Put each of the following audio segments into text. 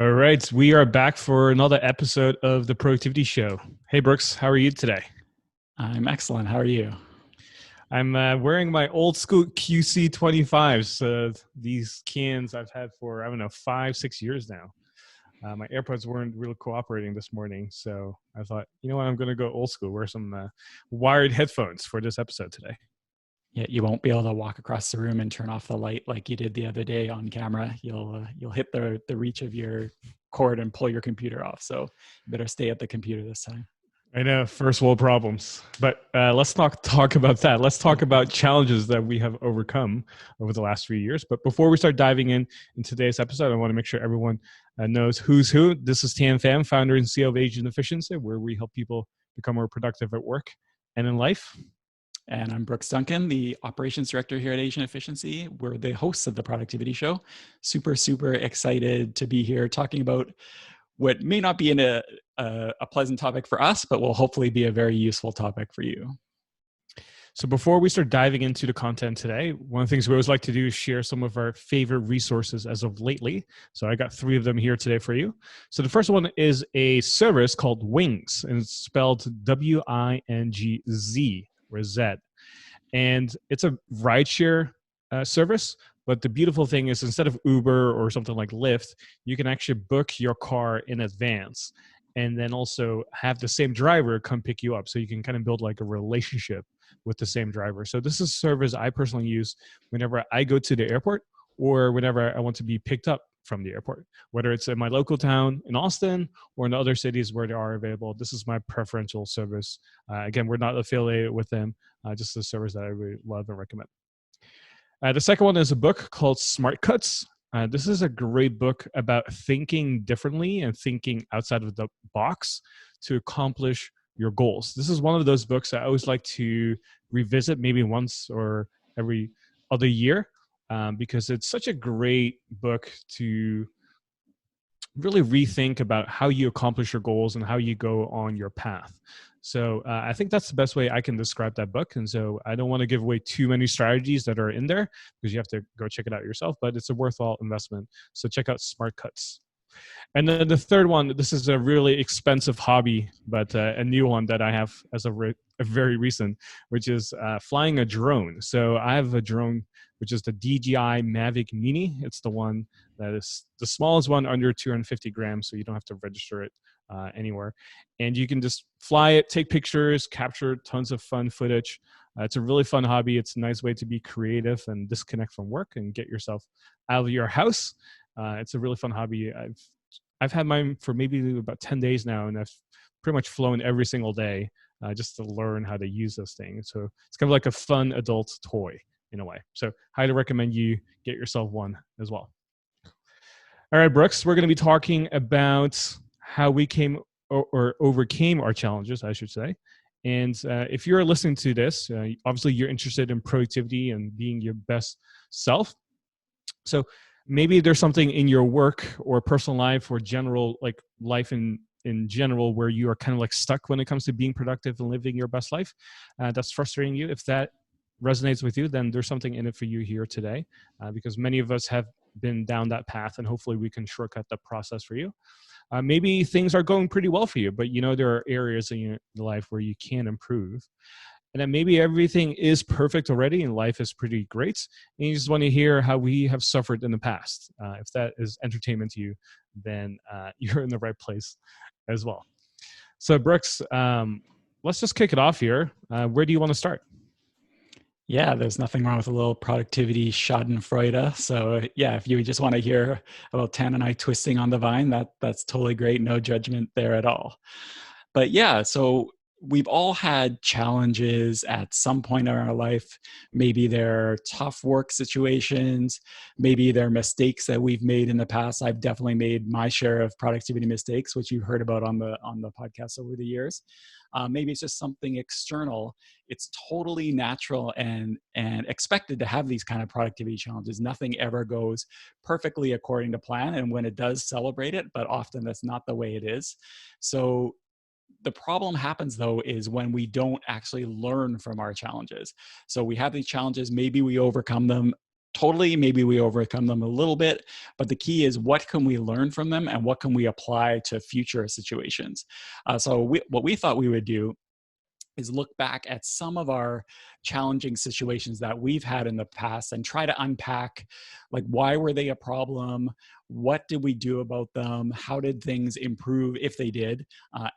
All right, we are back for another episode of the Productivity Show. Hey, Brooks, how are you today? I'm excellent. How are you? I'm wearing my old school QC25s. These cans I've had for, I don't know, 5, 6 years now. My AirPods weren't really cooperating this morning, so I thought, you know what, I'm going to go old school, wear some wired headphones for this episode today. Yeah, you won't be able to walk across the room and turn off the light like you did the other day on camera. You'll hit the reach of your cord and pull your computer off. So you better stay at the computer this time. I know, first world problems. But let's not talk about that. Let's talk about challenges that we have overcome over the last 3 years. But before we start diving in today's episode, I want to make sure everyone knows who's who. This is Tan Pham, founder and CEO of Agent Efficiency, where we help people become more productive at work and in life. And I'm Brooks Duncan, the operations director here at Asian Efficiency. We're the hosts of the Productivity Show. Super, super excited to be here talking about what may not be a pleasant topic for us, but will hopefully be a very useful topic for you. So before we start diving into the content today, one of the things we always like to do is share some of our favorite resources as of lately. So I got 3 of them here today for you. So the first one is a service called Wings, and it's spelled Wingz or Z. And it's a rideshare service. But the beautiful thing is, instead of Uber or something like Lyft, you can actually book your car in advance and then also have the same driver come pick you up. So you can kind of build like a relationship with the same driver. So this is a service I personally use whenever I go to the airport or whenever I want to be picked up from the airport, whether it's in my local town in Austin or in other cities where they are available. This is my preferential service. Again, we're not affiliated with them, just a service that I really love and recommend. The second one is a book called Smart Cuts. This is a great book about thinking differently and thinking outside of the box to accomplish your goals. This is one of those books I always like to revisit maybe once or every other year, because it's such a great book to really rethink about how you accomplish your goals and how you go on your path. So I think that's the best way I can describe that book. And so I don't want to give away too many strategies that are in there because you have to go check it out yourself, but it's a worthwhile investment. So check out Smart Cuts. And then the third one, this is a really expensive hobby, but a new one that I have as a very recent, which is flying a drone. So I have a drone, which is the DJI Mavic Mini. It's the one that is the smallest one, under 250 grams, so you don't have to register it anywhere. And you can just fly it, take pictures, capture tons of fun footage. It's a really fun hobby. It's a nice way to be creative and disconnect from work and get yourself out of your house. It's a really fun hobby. I've had mine for maybe about 10 days now, and I've pretty much flown every single day just to learn how to use this thing. So it's kind of like a fun adult toy in a way. So highly recommend you get yourself one as well. All right, Brooks, we're going to be talking about how we came or overcame our challenges, I should say. And if you're listening to this, obviously you're interested in productivity and being your best self. So maybe there's something in your work or personal life or general, like life in general, where you are kind of like stuck when it comes to being productive and living your best life. That's frustrating you. If that resonates with you, then there's something in it for you here today, because many of us have been down that path, and hopefully we can shortcut the process for you. Maybe things are going pretty well for you, but you know there are areas in your life where you can improve. And then maybe everything is perfect already and life is pretty great, and you just want to hear how we have suffered in the past. If that is entertainment to you, then you're in the right place as well. So Brooks, let's just kick it off here. Where do you want to start? Yeah, there's nothing wrong with a little productivity schadenfreude. So yeah, if you just want to hear about Tan and I twisting on the vine, that's totally great. No judgment there at all. But yeah, so we've all had challenges at some point in our life. Maybe they're tough work situations. Maybe they're mistakes that we've made in the past. I've definitely made my share of productivity mistakes, which you heard about on the podcast over the years. Maybe it's just something external. It's totally natural and expected to have these kind of productivity challenges. Nothing ever goes perfectly according to plan, and when it does, celebrate it. But often that's not the way it is. So the problem happens though is when we don't actually learn from our challenges. So we have these challenges, maybe we overcome them. totally. Maybe we overcome them a little bit, but the key is what can we learn from them and what can we apply to future situations. What we thought we would do is look back at some of our challenging situations that we've had in the past and try to unpack, like, why were they a problem, what did we do about them, how did things improve if they did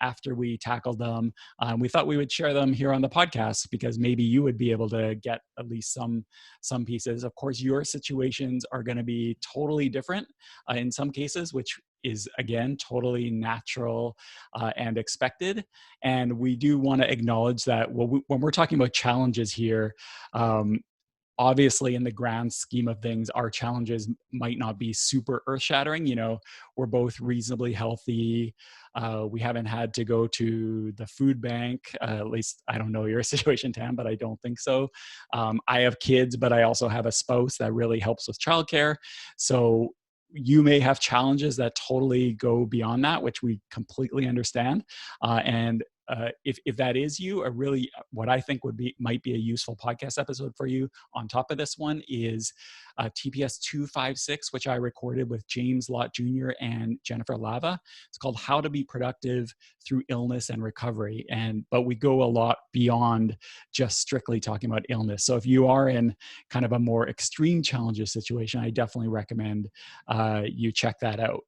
after we tackled them. We thought we would share them here on the podcast because maybe you would be able to get at least some pieces. Of course, your situations are going to be totally different in some cases, which is again totally natural and expected. And we do want to acknowledge that when we're talking about challenges here, obviously in the grand scheme of things, our challenges might not be super earth shattering. We're both reasonably healthy. We haven't had to go to the food bank. At least I don't know your situation, Tam, but I don't think so. I have kids, but I also have a spouse that really helps with childcare. So you may have challenges that totally go beyond that, which we completely understand. If that is you, what I think might be a useful podcast episode for you on top of this one is TPS256, which I recorded with James Lott Jr. and Jennifer Lava. It's called How to Be Productive Through Illness and Recovery. But we go a lot beyond just strictly talking about illness. So if you are in kind of a more extreme challenges situation, I definitely recommend you check that out.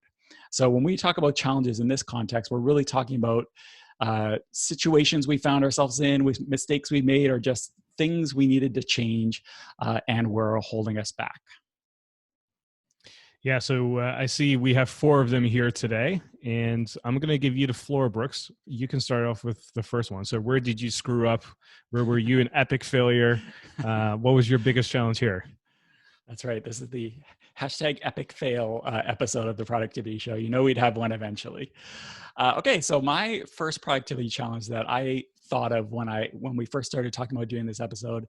So when we talk about challenges in this context, we're really talking about situations we found ourselves in, with mistakes we made, or just things we needed to change and were holding us back. Yeah, so I see we have 4 of them here today, and I'm going to give you the floor, Brooks. You can start off with the first one. So where did you screw up? Where were you an epic failure? What was your biggest challenge here? That's right. This is the hashtag epic fail episode of the productivity show. We'd have one eventually. Okay, so my first productivity challenge that I thought of when we first started talking about doing this episode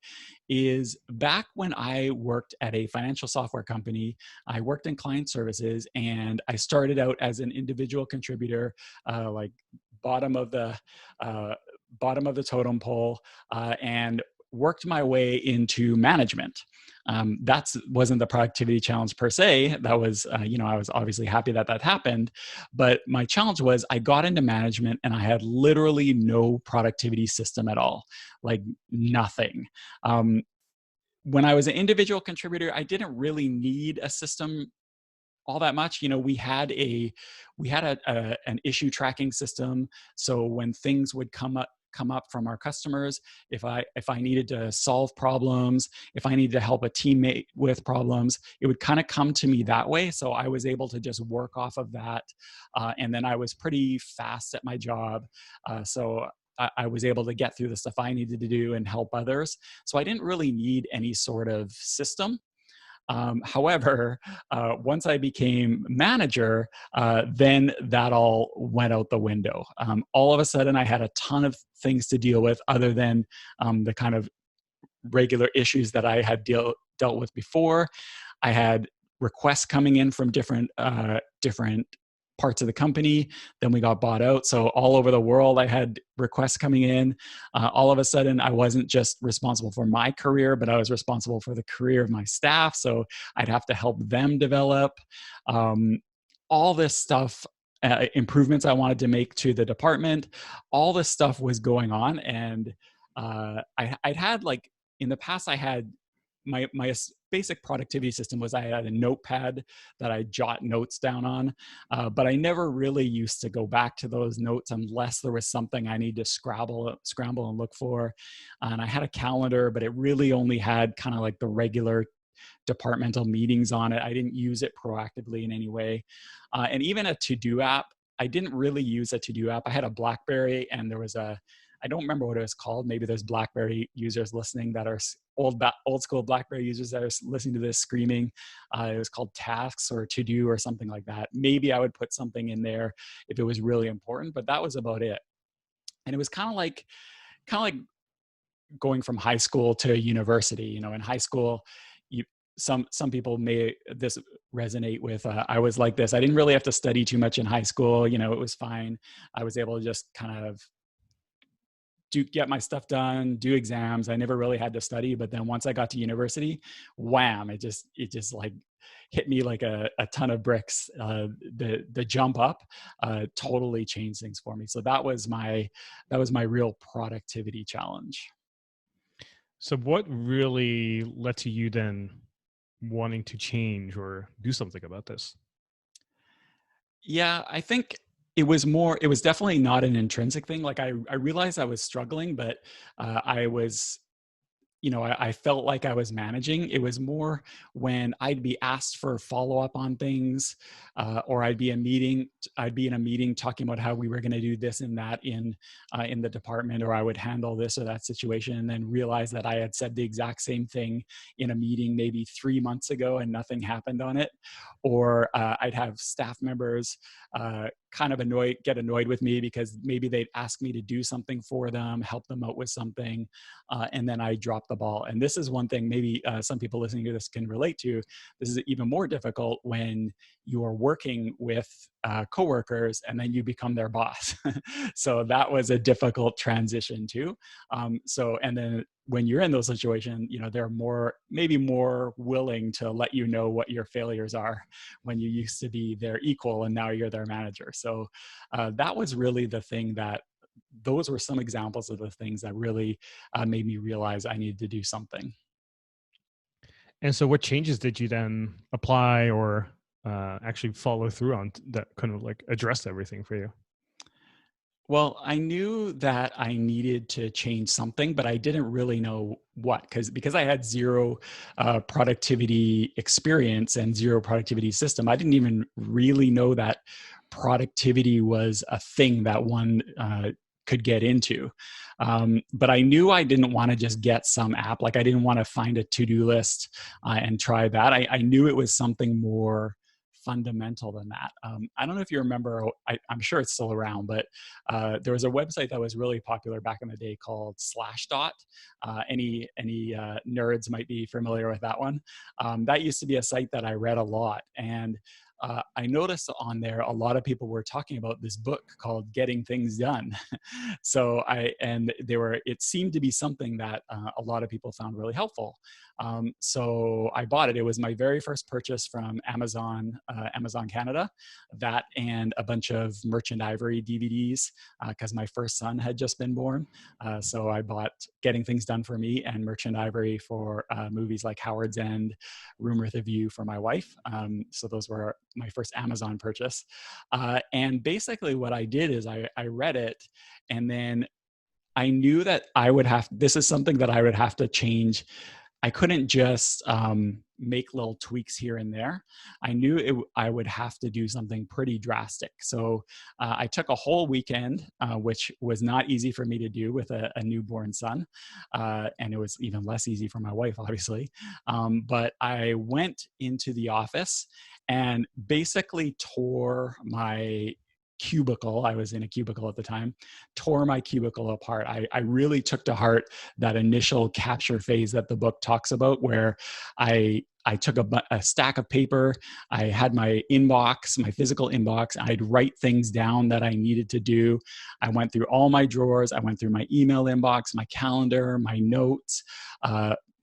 is back when I worked at a financial software company. I worked in client services, and I started out as an individual contributor, like bottom of the totem pole, and worked my way into management. That wasn't the productivity challenge per se. That was, I was obviously happy that happened. But my challenge was I got into management and I had literally no productivity system at all, like nothing. When I was an individual contributor, I didn't really need a system all that much. We had an issue tracking system. So when things would come up from our customers, if I needed to solve problems, if I needed to help a teammate with problems, it would kind of come to me that way. So I was able to just work off of that. And then I was pretty fast at my job. So I was able to get through the stuff I needed to do and help others. So I didn't really need any sort of system. However, once I became manager, then that all went out the window. All of a sudden, I had a ton of things to deal with other than the kind of regular issues that I had dealt with before. I had requests coming in from different parts of the company. Then we got bought out. So all over the world, I had requests coming in. All of a sudden, I wasn't just responsible for my career, but I was responsible for the career of my staff. So I'd have to help them develop. All this stuff, improvements I wanted to make to the department, all this stuff was going on. And I'd had, like, in the past, I had my basic productivity system was I had a notepad that I jot notes down on, but I never really used to go back to those notes unless there was something I need to scramble and look for. And I had a calendar, but it really only had kind of like the regular departmental meetings on it. I didn't use it proactively in any way. And even a to-do app, I didn't really use a to-do app. I had a BlackBerry, and there was I don't remember what it was called. Maybe there's BlackBerry users listening that are old school BlackBerry users that are listening to this screaming. It was called Tasks or To Do or something like that. Maybe I would put something in there if it was really important, but that was about it. And it was kind of like going from high school to university. In high school, some people may this resonate with. I was like this. I didn't really have to study too much in high school. It was fine. I was able to just kind of get my stuff done, do exams. I never really had to study, but then once I got to university, wham! It just like hit me like a ton of bricks. The jump up totally changed things for me. So that was my real productivity challenge. So what really led to you then wanting to change or do something about this? Yeah, I think it was definitely not an intrinsic thing. Like I realized I was struggling, but I was I felt like I was managing. It was more when I'd be asked for follow up on things, or I'd be in a meeting talking about how we were going to do this and that in the department, or I would handle this or that situation, and then realize that I had said the exact same thing in a meeting maybe 3 months ago and nothing happened on it. Or I'd have staff members kind of get annoyed with me because maybe they'd ask me to do something for them, help them out with something, and then I drop the ball. And this is one thing maybe some people listening to this can relate to. This is even more difficult when you are working with coworkers and then you become their boss. So that was a difficult transition too. And then when you're in those situations, they're maybe more willing to let you know what your failures are when you used to be their equal and now you're their manager. So that was really the thing that those were some examples of the things that really made me realize I needed to do something. And so what changes did you then apply or actually follow through on that kind of like addressed everything for you? Well, I knew that I needed to change something, but I didn't really know what, because I had zero productivity experience and zero productivity system. I didn't even really know that productivity was a thing that one could get into. But I knew I didn't want to just get some app. Like I didn't want to find a to-do list and try that. I knew it was something more fundamental than that. I don't know if you remember, I'm sure it's still around, but there was a website that was really popular back in the day called Slashdot. Any nerds might be familiar with that one. That used to be a site that I read a lot, and I noticed on there a lot of people were talking about this book called Getting Things Done. So it seemed to be something that a lot of people found really helpful. So I bought it. It was my very first purchase from Amazon, Amazon Canada, that and a bunch of Merchant Ivory DVDs because my first son had just been born. So I bought Getting Things Done for me and Merchant Ivory for movies like Howard's End, Room with a View for my wife. So those were my first Amazon purchase. And basically what I did is I read it, and then I knew that this is something that I would have to change. I couldn't just make little tweaks here and there. I knew I would have to do something pretty drastic. So I took a whole weekend, which was not easy for me to do with a newborn son. And it was even less easy for my wife, obviously. But I went into the office and basically tore my cubicle. I was in a cubicle at the time, tore my cubicle apart. I really took to heart that initial capture phase that the book talks about, where I took a stack of paper. I had my inbox, my physical inbox. I'd write things down that I needed to do. I went through all my drawers. I went through my email inbox, my calendar, my notes,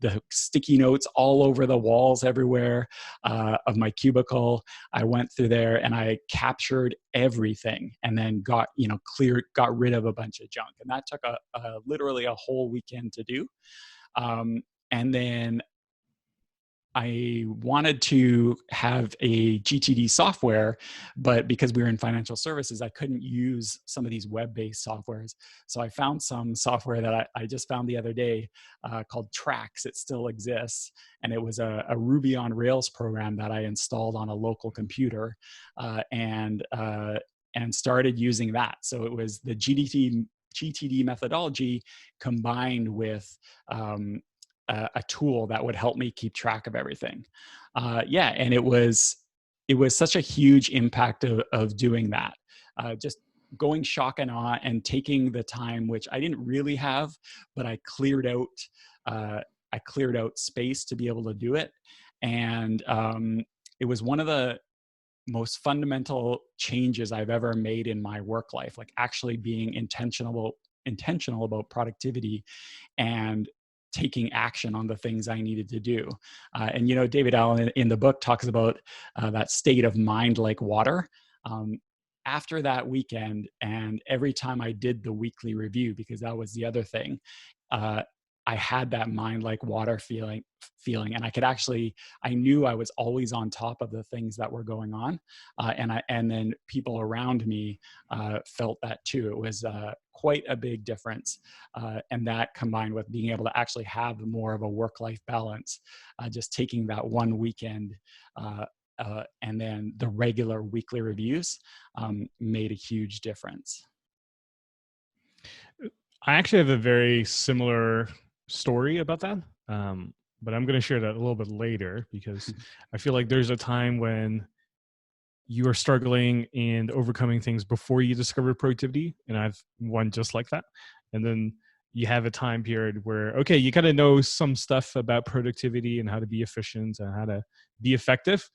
the sticky notes all over the walls everywhere of my cubicle. I went through there and I captured everything, and then got rid of a bunch of junk. And that took literally a whole weekend to do. And then I wanted to have a GTD software, but because we were in financial services, I couldn't use some of these web-based softwares. So I found some software that I just found the other day called Trax. It still exists. And it was a Ruby on Rails program that I installed on a local computer and started using that. So it was the GTD methodology combined with a tool that would help me keep track of everything. Yeah, and it was such a huge impact of doing that. Just going shock and awe and taking the time, which I didn't really have, but I cleared out. I cleared out space to be able to do it, and it was one of the most fundamental changes I've ever made in my work life. Like actually being intentional about productivity and taking action on the things I needed to do. And, you know, David Allen in the book talks about that state of mind like water. Um, After that weekend, and every time I did the weekly review, because that was the other thing, uh, I had that mind like water feeling, and I could actually, I knew I was always on top of the things that were going on, and then people around me felt that too. It was quite a big difference, and that combined with being able to actually have more of a work-life balance, just taking that one weekend. And then the regular weekly reviews made a huge difference. I actually have a very similar story about that, but I'm going to share that a little bit later because I feel like there's a time when you are struggling and overcoming things before you discover productivity, and I've one just like that. And then you have a time period where, okay, you kind of know some stuff about productivity and how to be efficient and how to be effective,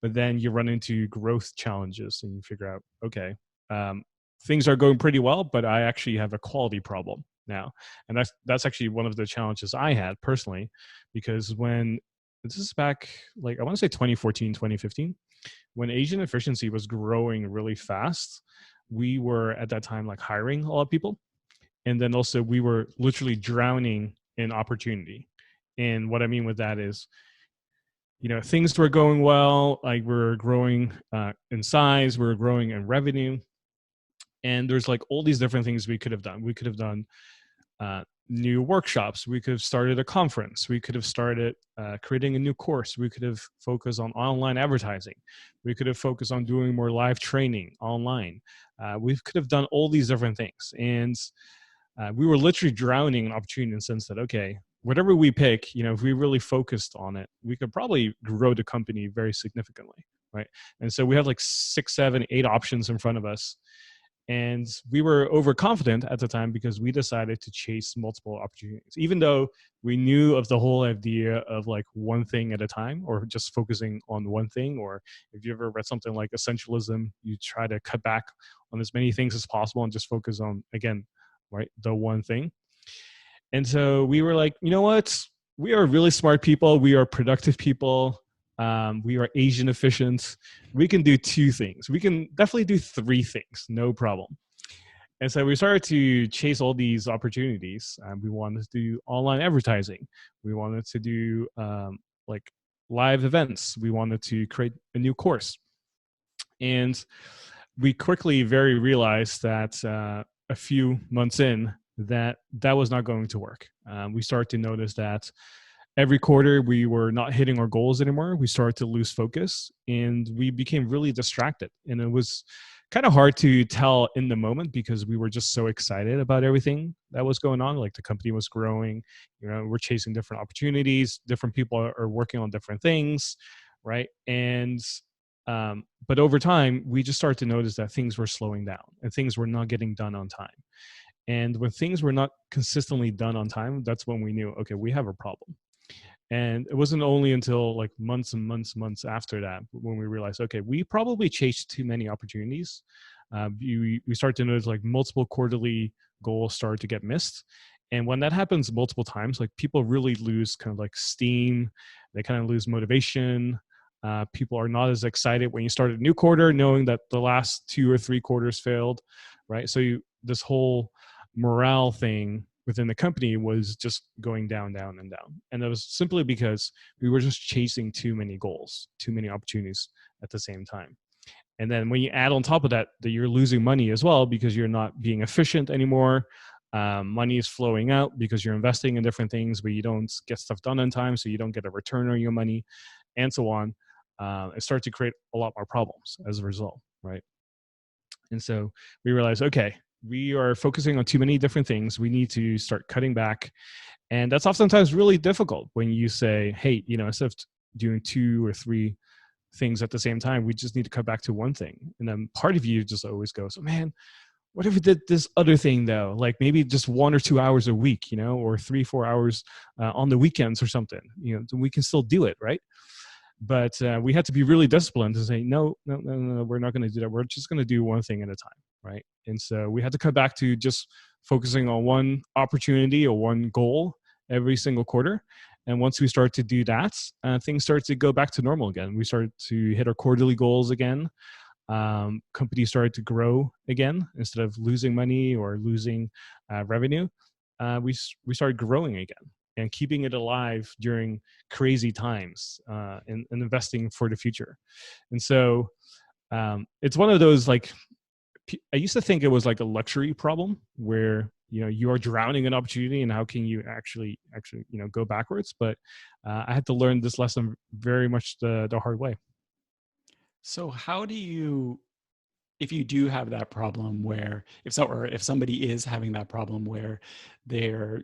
but then you run into growth challenges and you figure out, okay, um, things are going pretty well, but I actually have a quality problem now. And that's actually one of the challenges I had personally, because when this is back, like I want to say 2014, 2015, when Asian efficiency was growing really fast, we were at that time like hiring a lot of people. And then also we were literally drowning in opportunity. And what I mean with that is, you know, things were going well, like we're growing in size, we're growing in revenue. And there's like all these different things we could have done. We could have done new workshops. We could have started a conference. We could have started creating a new course. We could have focused on online advertising. We could have focused on doing more live training online. We could have done all these different things. And we were literally drowning in opportunity in the sense that, okay, whatever we pick, you know, if we really focused on it, we could probably grow the company very significantly, right? And so we had like 6, 7, 8 options in front of us. And we were overconfident at the time because we decided to chase multiple opportunities, even though we knew of the whole idea of like one thing at a time or just focusing on one thing. Or if you ever read something like Essentialism, you try to cut back on as many things as possible and just focus on, again, right, the one thing. And so we were like, you know what? We are really smart people. We are productive people. We are Asian efficient. We can do 2 things. We can definitely do 3 things, no problem. And so we started to chase all these opportunities. We wanted to do online advertising. We wanted to do like live events. We wanted to create a new course. And we quickly very realized that a few months in, that was not going to work. We started to notice that every quarter we were not hitting our goals anymore. We started to lose focus and we became really distracted. And it was kind of hard to tell in the moment because we were just so excited about everything that was going on. Like the company was growing, you know, we're chasing different opportunities, different people are working on different things, right? And but over time, we just started to notice that things were slowing down and things were not getting done on time. And when things were not consistently done on time, that's when we knew, okay, we have a problem. And it wasn't only until like months and months after that when we realized, okay, we probably chased too many opportunities. We start to notice like multiple quarterly goals start to get missed. And when that happens multiple times, like people really lose kind of like steam. They kind of lose motivation. People are not as excited when you start a new quarter, knowing that the last 2 or 3 quarters failed, right? So this whole morale thing within the company was just going down, down, and down. And that was simply because we were just chasing too many goals, too many opportunities at the same time. And then when you add on top of that, that you're losing money as well because you're not being efficient anymore. Money is flowing out because you're investing in different things, but you don't get stuff done on time, so you don't get a return on your money, and so on. It starts to create a lot more problems as a result, right? And so we realized, okay, we are focusing on too many different things. We need to start cutting back. And that's oftentimes really difficult when you say, hey, you know, instead of doing 2 or 3 things at the same time, we just need to cut back to one thing. And then part of you just always goes, oh, man, what if we did this other thing though? Like maybe just 1 or 2 hours a week, you know, or 3, 4 hours on the weekends or something, you know, we can still do it, right? But we had to be really disciplined to say, no, we're not going to do that. We're just going to do one thing at a time, right? And so we had to cut back to just focusing on one opportunity or one goal every single quarter. And once we start to do that, things start to go back to normal again. We started to hit our quarterly goals again. Companies started to grow again instead of losing money or losing revenue. We started growing again and keeping it alive during crazy times, and investing for the future. And so it's one of those, like, I used to think it was like a luxury problem where you are drowning in opportunity and how can you actually go backwards. But I had to learn this lesson very much the hard way. So how do you, if you do have that problem where, if so, or if somebody is having that problem where they're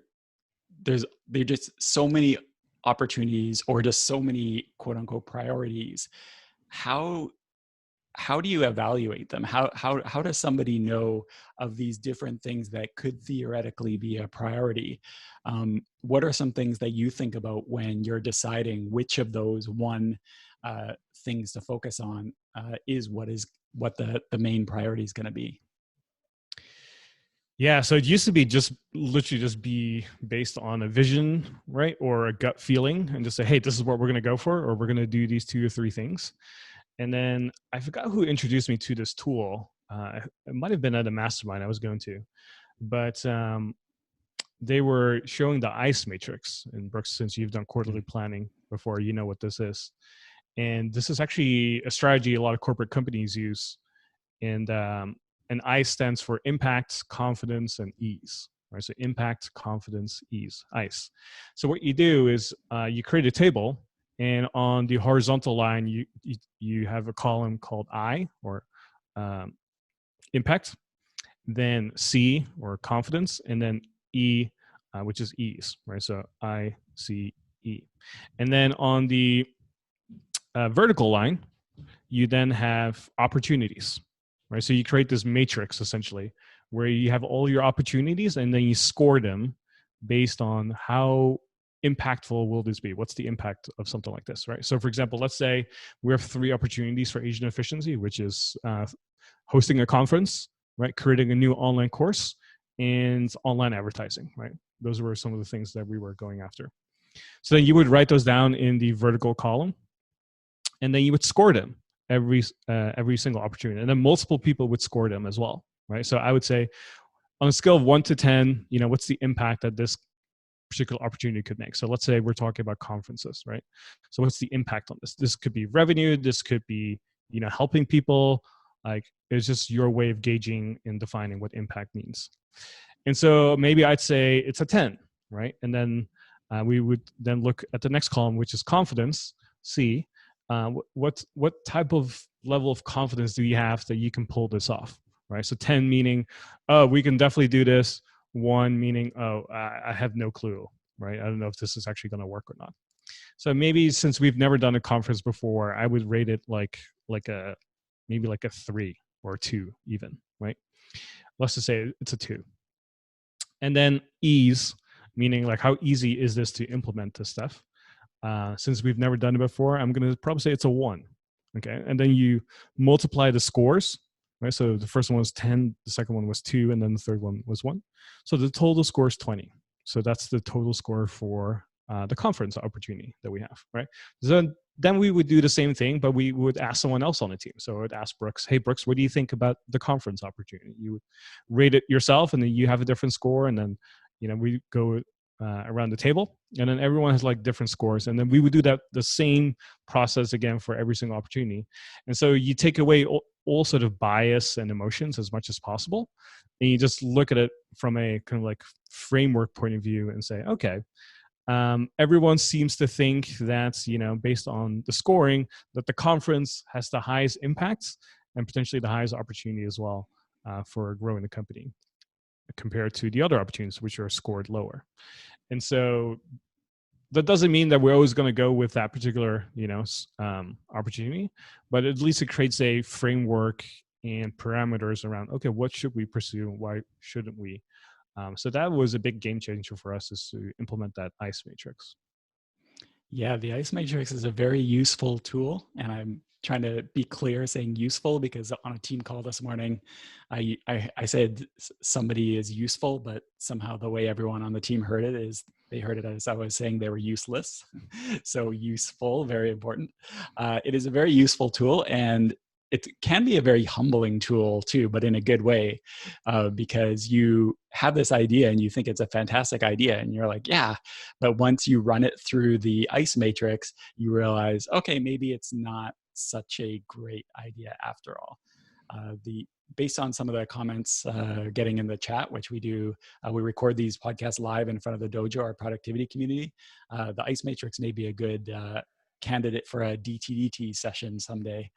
there are just so many opportunities or just so many quote unquote priorities, how how do you evaluate them? How does somebody know of these different things that could theoretically be a priority? What are some things that you think about when you're deciding which of those uh, things to focus on is what the main priority is going to be? Yeah, so it used to be just literally just be based on a vision, right? Or a gut feeling, and just say, hey, this is what we're going to go for, or we're going to do these 2 or 3 things. And then I forgot who introduced me to this tool. It might have been at a mastermind I was going to, but they were showing the ICE matrix. And Brooks, since you've done quarterly planning before, you know what this is. And this is actually a strategy a lot of corporate companies use. And ICE stands for impact, confidence, and ease. Right? So impact, confidence, ease, ICE. So what you do is you create a table, and on the horizontal line, you have a column called I, or um, impact, then C, or confidence, and then E, which is ease. Right? So I, C, E. And then on the vertical line, you then have opportunities, right? So you create this matrix essentially where you have all your opportunities and then you score them based on how impactful will this be? What's the impact of something like this, right? So for example, let's say we have 3 opportunities for Asian efficiency, which is hosting a conference, right? Creating a new online course, and online advertising, right? Those were some of the things that we were going after. So then you would write those down in the vertical column, and then you would score them every single opportunity, and then multiple people would score them as well, right? So I would say on a scale of 1 to 10, what's the impact that this particular opportunity could make? So let's say we're talking about conferences, right? So what's the impact on this? This could be revenue, this could be helping people. Like, it's just your way of gauging and defining what impact means. And so maybe I'd say it's a 10, right? And then we would then look at the next column, which is confidence, C. What type of level of confidence do you have that you can pull this off, right? So 10 meaning, oh, we can definitely do this. 1 meaning, oh, I have no clue, right? I don't know if this is actually going to work or not. So maybe since we've never done a conference before, I would rate it like maybe like a 3 or 2 even, right? Let's just say it's a 2. And then ease, meaning like how easy is this to implement this stuff? Since we've never done it before, I'm going to probably say it's a 1. Okay. And then you multiply the scores, right? So the first one was 10, the second one was 2, and then the third one was 1. So the total score is 20. So that's the total score for the conference opportunity that we have, right? So then we would do the same thing, but we would ask someone else on the team. So I would ask Brooks, hey, Brooks, what do you think about the conference opportunity? You would rate it yourself, and then you have a different score, and then we go around the table, and then everyone has like different scores, and then we would do that the same process again for every single opportunity. And so you take away all sort of bias and emotions as much as possible, and you just look at it from a kind of like framework point of view and say, okay, everyone seems to think that based on the scoring, that the conference has the highest impacts and potentially the highest opportunity as well for growing the company compared to the other opportunities which are scored lower. And so that doesn't mean that we're always going to go with that particular opportunity, but at least it creates a framework and parameters around, okay, what should we pursue and why shouldn't we? So that was a big game changer for us, is to implement that ICE matrix. Yeah, the ice matrix is a very useful tool, and I'm trying to be clear saying useful because on a team call this morning, I said somebody is useful, but somehow the way everyone on the team heard it is they heard it as I was saying they were useless. So useful, very important. It is a very useful tool, and it can be a very humbling tool too, but in a good way, because you have this idea and you think it's a fantastic idea, and you're like, yeah, but once you run it through the ice matrix, you realize, okay, maybe it's not such a great idea after all. The Based on some of the comments getting in the chat, which we do, we record these podcasts live in front of the dojo, our productivity community. The ice matrix may be a good candidate for a DTDT session someday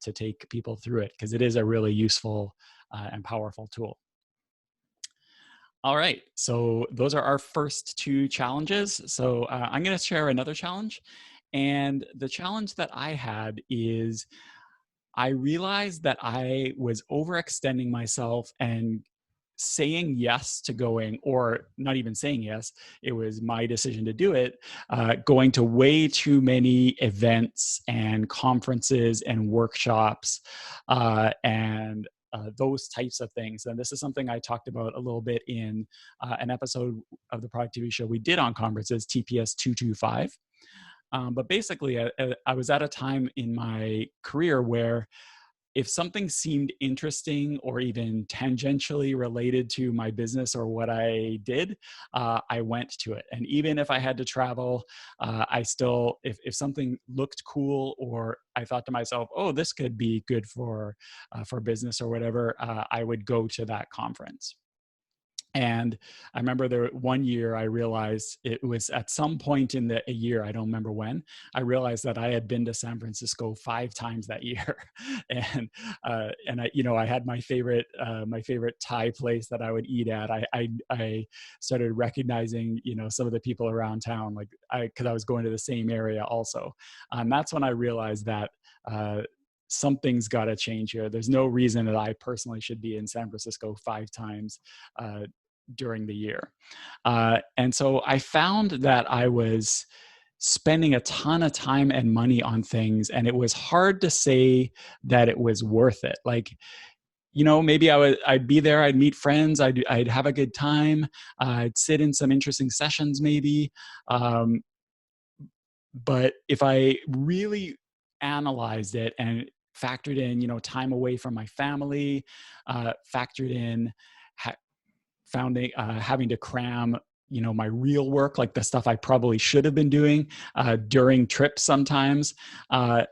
to take people through it, because it is a really useful and powerful tool. All right, so those are our first two challenges. So I'm going to share another challenge. And the challenge that I had is I realized that I was overextending myself and saying yes to going, or not even saying yes, it was my decision to do it, going to way too many events and conferences and workshops and those types of things. And this is something I talked about a little bit in an episode of the productivity show we did on conferences, TPS 225. But basically, I was at a time in my career where if something seemed interesting or even tangentially related to my business or what I did, I went to it. And even if I had to travel, I still, if something looked cool or I thought to myself, oh, this could be good for business or whatever, I would go to that conference. And I remember there one year I realized it was at some point in a year, I don't remember when, I realized that I had been to San Francisco 5 times that year. And I had my favorite Thai place that I would eat at. I started recognizing, some of the people around town, because I was going to the same area also. That's when I realized that something's got to change here. There's no reason that I personally should be in San Francisco 5 times during the year. And so I found that I was spending a ton of time and money on things, and it was hard to say that it was worth it. Like, maybe I'd be there, I'd meet friends, I'd have a good time, I'd sit in some interesting sessions maybe. But if I really analyzed it and factored in, time away from my family, factored in having to cram my real work, like the stuff I probably should have been doing during trips sometimes, I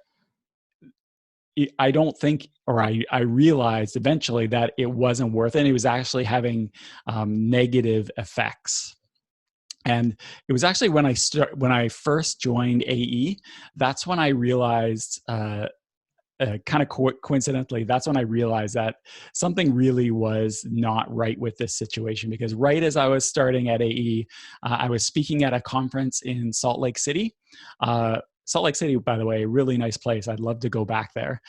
don't think, or I realized eventually that it wasn't worth it, and it was actually having negative effects. And it was actually when I first joined AE, that's when I realized kind of coincidentally, that's when I realized that something really was not right with this situation. Because right as I was starting at AE, I was speaking at a conference in Salt Lake City. Salt Lake City, by the way, really nice place. I'd love to go back there.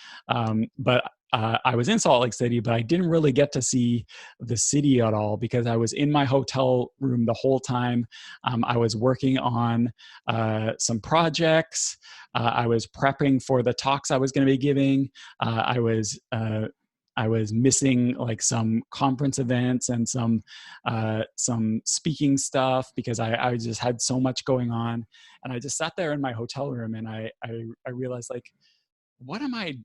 But I was in Salt Lake City, but I didn't really get to see the city at all because I was in my hotel room the whole time. I was working on some projects. I was prepping for the talks I was going to be giving. I was missing like some conference events and some speaking stuff because I just had so much going on. And I just sat there in my hotel room and I realized, like, what am I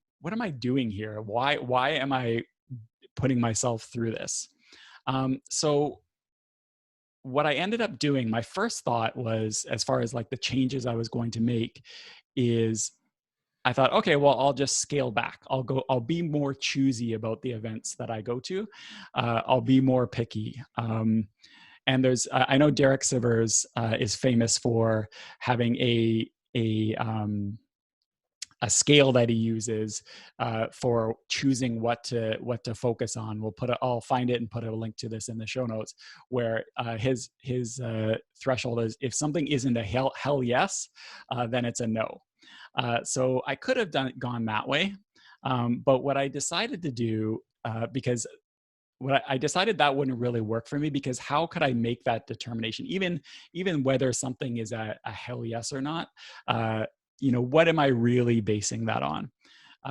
doing here? Why am I putting myself through this? So what I ended up doing, my first thought was, as far as like the changes I was going to make, is I thought, okay, well, I'll just scale back. I'll be more choosy about the events that I go to. I'll be more picky. And I know Derek Sivers is famous for having a scale that he uses for choosing what to focus on. I'll find it and put a link to this in the show notes, where his threshold is, if something isn't a hell yes, then it's a no. So I could have gone that way, but what I decided to do, because I decided that wouldn't really work for me, because how could I make that determination, even whether something is a hell yes or not? Uh, what am I really basing that on?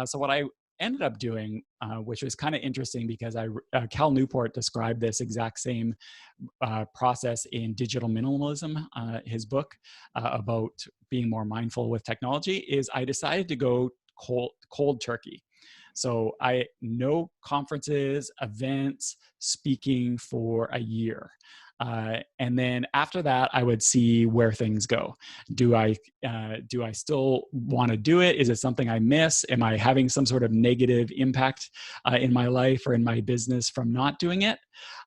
So what I ended up doing, which was kind of interesting, because Cal Newport described this exact same process in Digital Minimalism, his book about being more mindful with technology, is I decided to go cold turkey. So I no conferences, events, speaking for a year. And then after that, I would see where things go. Do I still want to do it? Is it something I miss? Am I having some sort of negative impact in my life or in my business from not doing it?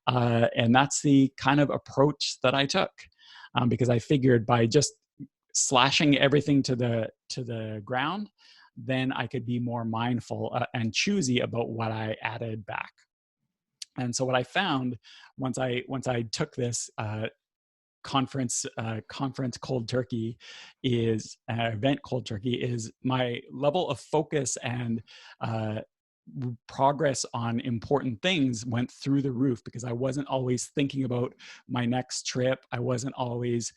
And that's the kind of approach that I took, because I figured by just slashing everything to the ground, then I could be more mindful and choosy about what I added back. And so what I found, once I took this conference cold turkey, is event cold turkey, is my level of focus and uh, progress on important things went through the roof, because I wasn't always thinking about my next trip. I wasn't always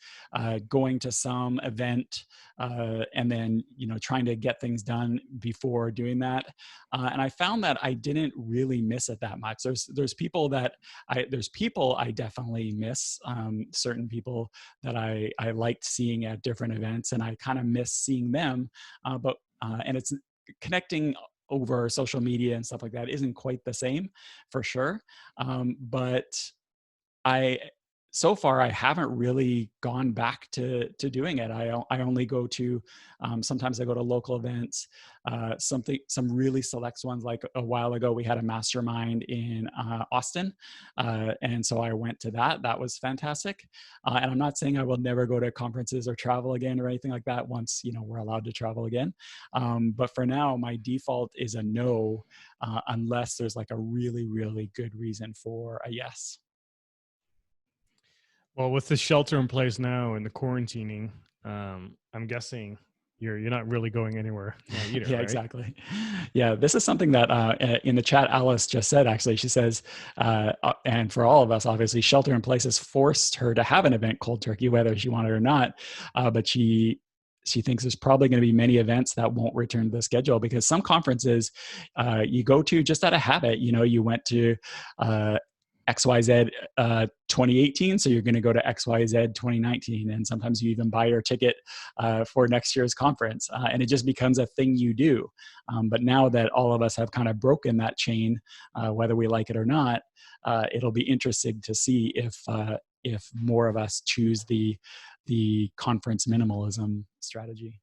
going to some event and then trying to get things done before doing that. And I found that I didn't really miss it that much. There's people I definitely miss, certain people that I liked seeing at different events, and I kind of miss seeing them. But and it's connecting over social media and stuff like that isn't quite the same, for sure. But I so far I haven't really gone back to doing it. I only go to sometimes I go to local events, some really select ones. Like a while ago, we had a mastermind in Austin, and so I went to that. That was fantastic. And I'm not saying I will never go to conferences or travel again or anything like that once we're allowed to travel again. But for now, my default is a no, unless there's like a really really good reason for a yes. Well, with the shelter in place now and the quarantining, I'm guessing you're not really going anywhere now either, Yeah, right? exactly. Yeah, this is something that in the chat Alice just said. Actually, she says, and for all of us, obviously, shelter in place has forced her to have an event cold turkey, whether she wanted or not. But she thinks there's probably going to be many events that won't return to the schedule, because some conferences you go to just out of habit. You went to XYZ 2018, so you're going to go to XYZ 2019, and sometimes you even buy your ticket for next year's conference, and it just becomes a thing you do. But now that all of us have kind of broken that chain, whether we like it or not, it'll be interesting to see if more of us choose the conference minimalism strategy.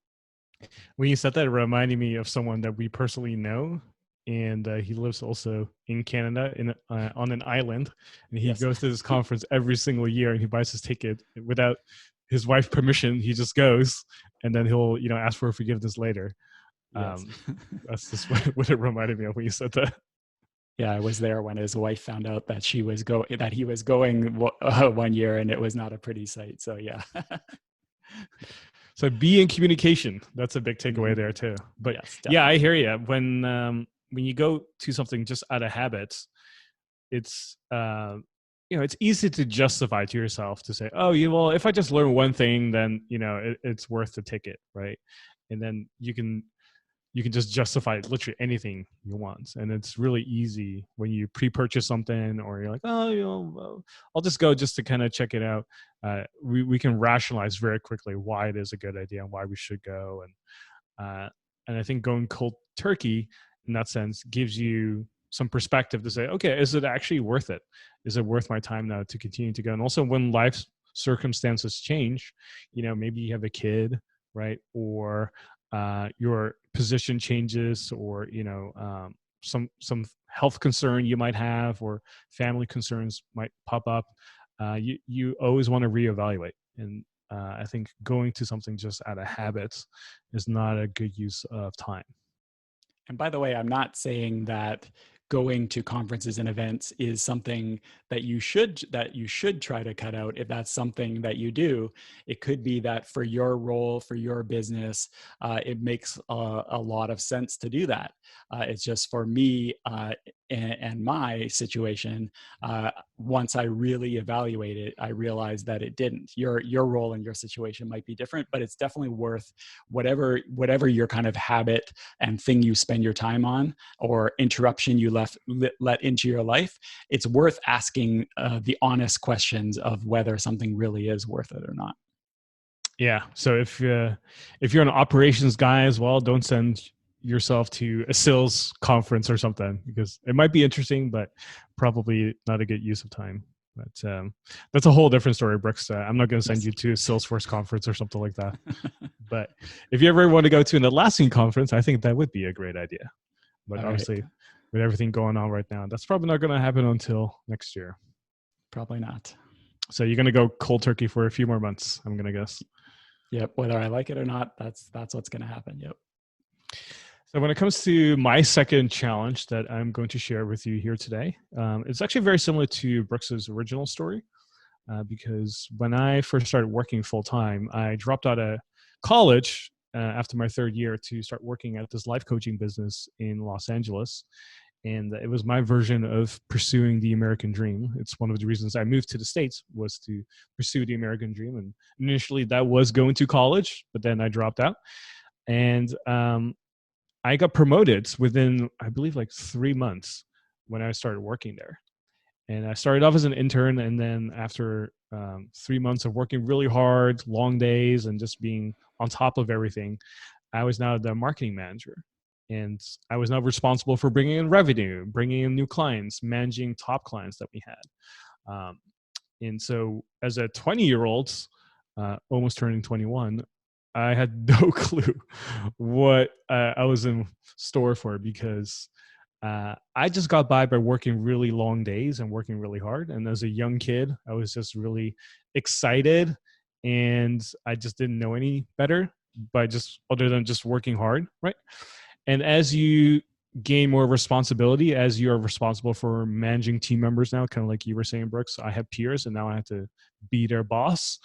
When you said that, it reminded me of someone that we personally know, and he lives also in Canada, on an island, and he Yes. goes to this conference every single year, and he buys his ticket without his wife's permission. He just goes, and then he'll ask for forgiveness later. Yes. That's just what it reminded me of when you said that. Yeah, I was there when his wife found out that that he was going one year, and it was not a pretty sight. So yeah. So be in communication. That's a big takeaway Mhm. there too. But Yes, yeah, I definitely. hear you. When you go to something just out of habit, it's it's easy to justify to yourself to say, oh, well, if I just learn one thing, then it's worth the ticket, right? And then you can just justify literally anything you want, and it's really easy when you pre-purchase something, or you're like, oh, well, I'll just go just to kind of check it out. We can rationalize very quickly why it is a good idea and why we should go. And I think going cold turkey in that sense gives you some perspective to say, okay, is it actually worth it? Is it worth my time now to continue to go? And also, when life circumstances change, maybe you have a kid, right? Or your position changes, or some health concern you might have, or family concerns might pop up. You always want to reevaluate, and I think going to something just out of habit is not a good use of time. And by the way, I'm not saying that going to conferences and events is something that you should try to cut out. If that's something that you do, it could be that for your role, for your business, it makes a lot of sense to do that. It's just for me, and my situation, once I really evaluate it, I realized that it didn't. Your role and your situation might be different, but it's definitely worth whatever your kind of habit and thing you spend your time on, or interruption you let into your life. It's worth asking the honest questions of whether something really is worth it or not. Yeah. So if you're an operations guy as well, don't send yourself to a sales conference or something, because it might be interesting, but probably not a good use of time. But that's a whole different story, Brooks. I'm not going to send Yes. you to a Salesforce conference or something like that. But if you ever want to go to an Atlassian conference, I think that would be a great idea. But All right. obviously, with everything going on right now, that's probably not going to happen until next year. Probably not. So you're going to go cold turkey for a few more months, I'm going to guess. Yep. Whether I like it or not, that's what's going to happen. Yep. So when it comes to my second challenge that I'm going to share with you here today, it's actually very similar to Brooks's original story, because when I first started working full time, I dropped out of college after my third year to start working at this life coaching business in Los Angeles. And it was my version of pursuing the American dream. It's one of the reasons I moved to the States, was to pursue the American dream. And initially that was going to college, but then I dropped out. And I got promoted within, I believe, like 3 months when I started working there. And I started off as an intern, and then after 3 months of working really hard, long days, and just being on top of everything, I was now the marketing manager. And I was now responsible for bringing in revenue, bringing in new clients, managing top clients that we had. And so as a 20-year-old, almost turning 21, I had no clue what I was in store for, because I just got by working really long days and working really hard. And as a young kid, I was just really excited, and I just didn't know any better by just other than just working hard, right? And as you gain more responsibility, as you are responsible for managing team members now, kind of like you were saying, Brooks, I have peers and now I have to be their boss.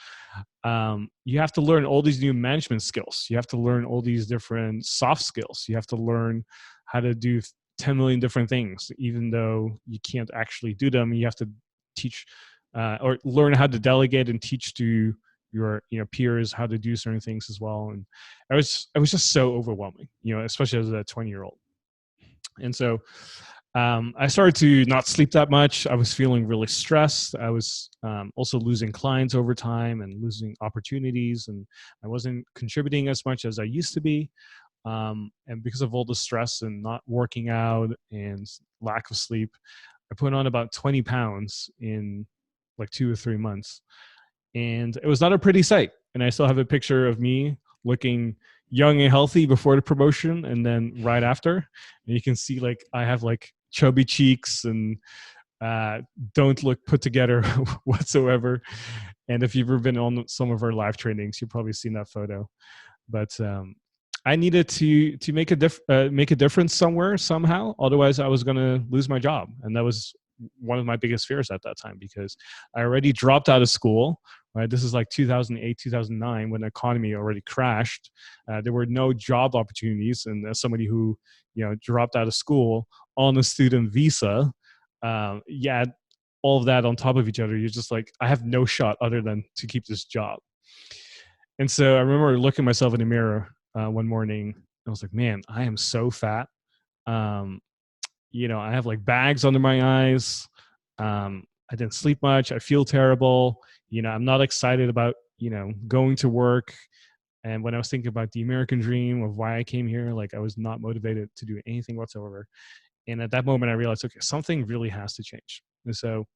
You have to learn all these new management skills. You have to learn all these different soft skills. You have to learn how to do 10 million different things, even though you can't actually do them. You have to teach or learn how to delegate and teach to your peers how to do certain things as well. And it was just so overwhelming, especially as a 20-year-old. And so I started to not sleep that much. I was feeling really stressed. I was also losing clients over time and losing opportunities, and I wasn't contributing as much as I used to be. And because of all the stress and not working out and lack of sleep, I put on about 20 pounds in like 2 or 3 months. And it was not a pretty sight. And I still have a picture of me looking young and healthy before the promotion, and then right after. And you can see like I have like chubby cheeks and don't look put together whatsoever. And if you've ever been on some of our live trainings, you've probably seen that photo. But I needed to make a difference somewhere, somehow. Otherwise, I was going to lose my job, and that was one of my biggest fears at that time, because I already dropped out of school. Right, this is like 2008, 2009, when the economy already crashed. There were no job opportunities, and as somebody who dropped out of school on a student visa, all of that on top of each other, you're just like, I have no shot other than to keep this job. And so I remember looking myself in the mirror one morning. I was like, man, I am so fat. I have like bags under my eyes. I didn't sleep much. I feel terrible. I'm not excited about, going to work. And when I was thinking about the American dream of why I came here, like I was not motivated to do anything whatsoever. And at that moment, I realized, okay, something really has to change. And so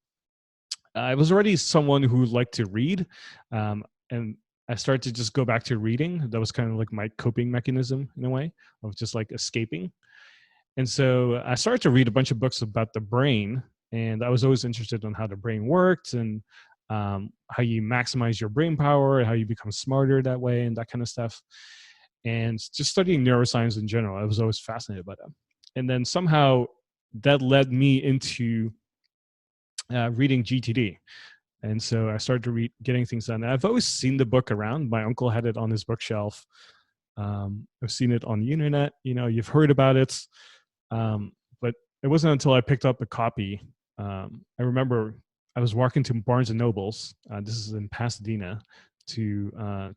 I was already someone who liked to read. And I started to just go back to reading. That was kind of like my coping mechanism in a way of just like escaping. And so I started to read a bunch of books about the brain, and I was always interested in how the brain worked, and how you maximize your brain power, how you become smarter that way, and that kind of stuff. And just studying neuroscience in general, I was always fascinated by that. And then somehow that led me into reading GTD. And so I started to read, getting things done. And I've always seen the book around. My uncle had it on his bookshelf. I've seen it on the internet. You've heard about it, but it wasn't until I picked up a copy. I remember I was walking to Barnes and Nobles. This is in Pasadena, to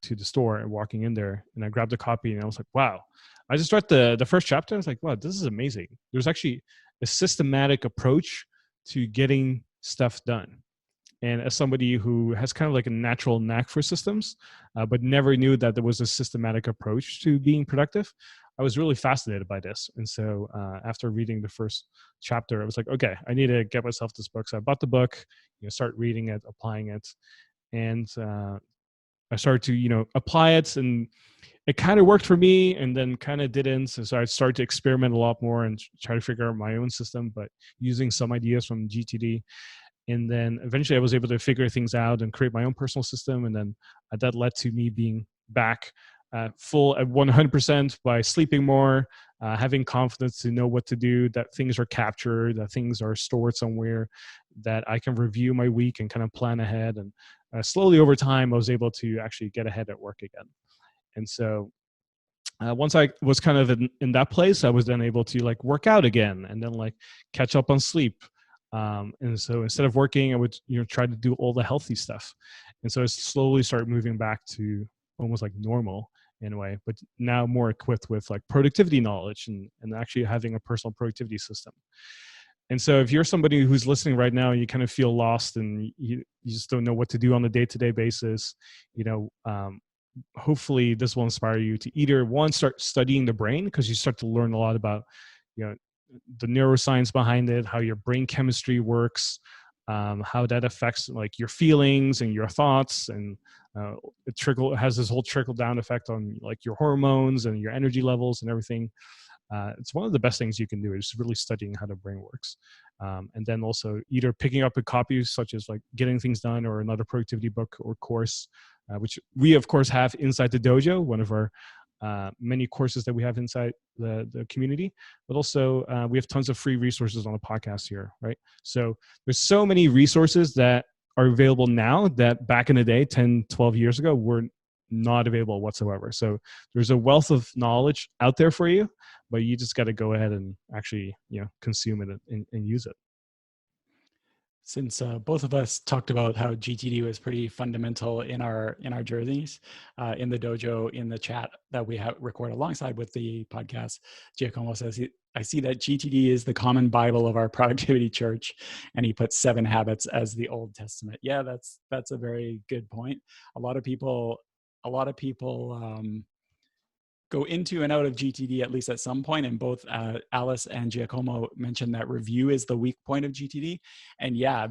the store, and walking in there, and I grabbed a copy, and I was like, "Wow!" I just read the first chapter. I was like, "Wow, this is amazing." There's actually a systematic approach to getting stuff done. And as somebody who has kind of like a natural knack for systems, but never knew that there was a systematic approach to being productive, I was really fascinated by this. And so after reading the first chapter, I was like, okay, I need to get myself this book. So I bought the book, start reading it, applying it. And I started to, apply it, and it kind of worked for me, and then kind of didn't. So I started to experiment a lot more and try to figure out my own system, but using some ideas from GTD. And then eventually I was able to figure things out and create my own personal system. And then that led to me being back full at 100% by sleeping more, having confidence to know what to do, that things are captured, that things are stored somewhere, that I can review my week and kind of plan ahead. And slowly over time, I was able to actually get ahead at work again. And so once I was kind of in that place, I was then able to like work out again, and then like catch up on sleep. And so instead of working, I would try to do all the healthy stuff. And so I slowly started moving back to almost like normal in a way, but now more equipped with like productivity knowledge, and actually having a personal productivity system. And so if you're somebody who's listening right now and you kind of feel lost, and you just don't know what to do on a day-to-day basis, hopefully this will inspire you to either, one, start studying the brain, because you start to learn a lot about the neuroscience behind it, how your brain chemistry works, how that affects like your feelings and your thoughts, and it has this whole trickle down effect on like your hormones and your energy levels and everything. It's one of the best things you can do, is really studying how the brain works. And then also either picking up a copy, such as like Getting Things Done, or another productivity book or course, which we of course have inside the dojo, one of our many courses that we have inside the community. But also we have tons of free resources on the podcast here, right? So there's so many resources that are available now that back in the day, 10, 12 years ago, were not available whatsoever. So there's a wealth of knowledge out there for you, but you just got to go ahead and actually consume it and use it. Since both of us talked about how GTD was pretty fundamental in our journeys, in the dojo, in the chat that we have record alongside with the podcast, Giacomo says, I see that GTD is the common Bible of our productivity church, and he puts 7 Habits as the Old Testament. Yeah, that's a very good point. A lot of people go into and out of GTD at least at some point, and both Alice and Giacomo mentioned that review is the weak point of GTD. And yeah,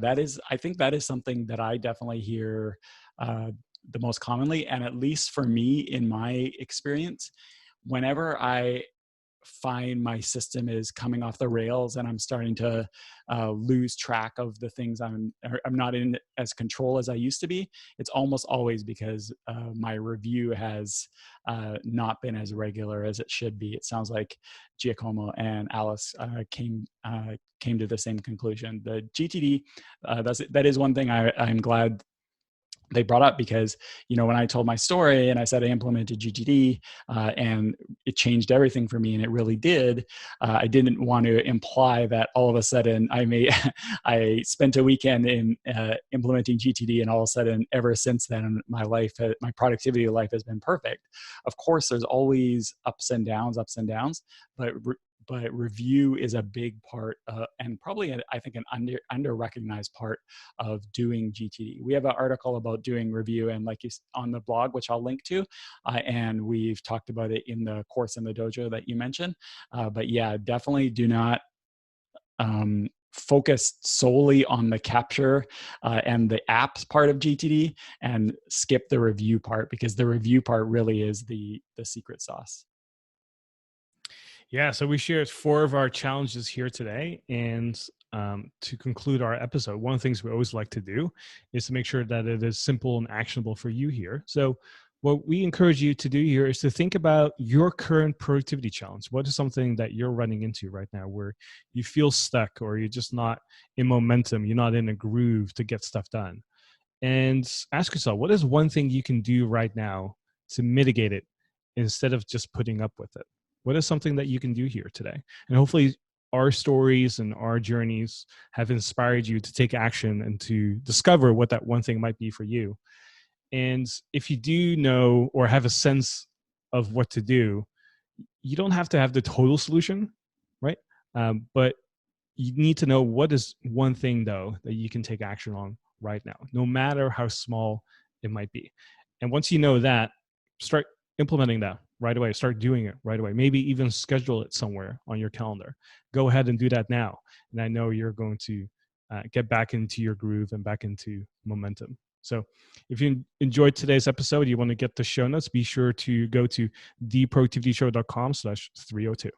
I think that is something that I definitely hear the most commonly, and at least for me, in my experience, whenever I find my system is coming off the rails and I'm starting to lose track of the things I'm not in as control as I used to be, it's almost always because my review has not been as regular as it should be. It sounds like Giacomo and Alice came to the same conclusion. The GTD, that is one thing I'm glad they brought up, because when I told my story and I said I implemented GTD and it changed everything for me, and it really did, I didn't want to imply that all of a sudden I spent a weekend in implementing GTD, and all of a sudden ever since then my productivity life has been perfect. Of course, there's always ups and downs, but review is a big part, and probably I think an under recognized part of doing GTD. We have an article about doing review, and like on the blog, which I'll link to, and we've talked about it in the course in the dojo that you mentioned. But yeah, definitely do not focus solely on the capture and the apps part of GTD, and skip the review part, because the review part really is the secret sauce. Yeah, so we shared 4 of our challenges here today. And to conclude our episode, one of the things we always like to do is to make sure that it is simple and actionable for you here. So What we encourage you to do here is to think about your current productivity challenge. What is something that you're running into right now where you feel stuck, or you're just not in momentum, you're not in a groove to get stuff done? And ask yourself, what is one thing you can do right now to mitigate it instead of just putting up with it? What is something that you can do here today? And hopefully, our stories and our journeys have inspired you to take action and to discover what that one thing might be for you. And if you do know or have a sense of what to do, you don't have to have the total solution, right? But you need to know what is one thing, though, that you can take action on right now, no matter how small it might be. And once you know that, start implementing that right away. Start doing it right away. Maybe even schedule it somewhere on your calendar. Go ahead and do that now. And I know you're going to get back into your groove and back into momentum. So if you enjoyed today's episode, you want to get the show notes, be sure to go to theproductivityshow.com/302.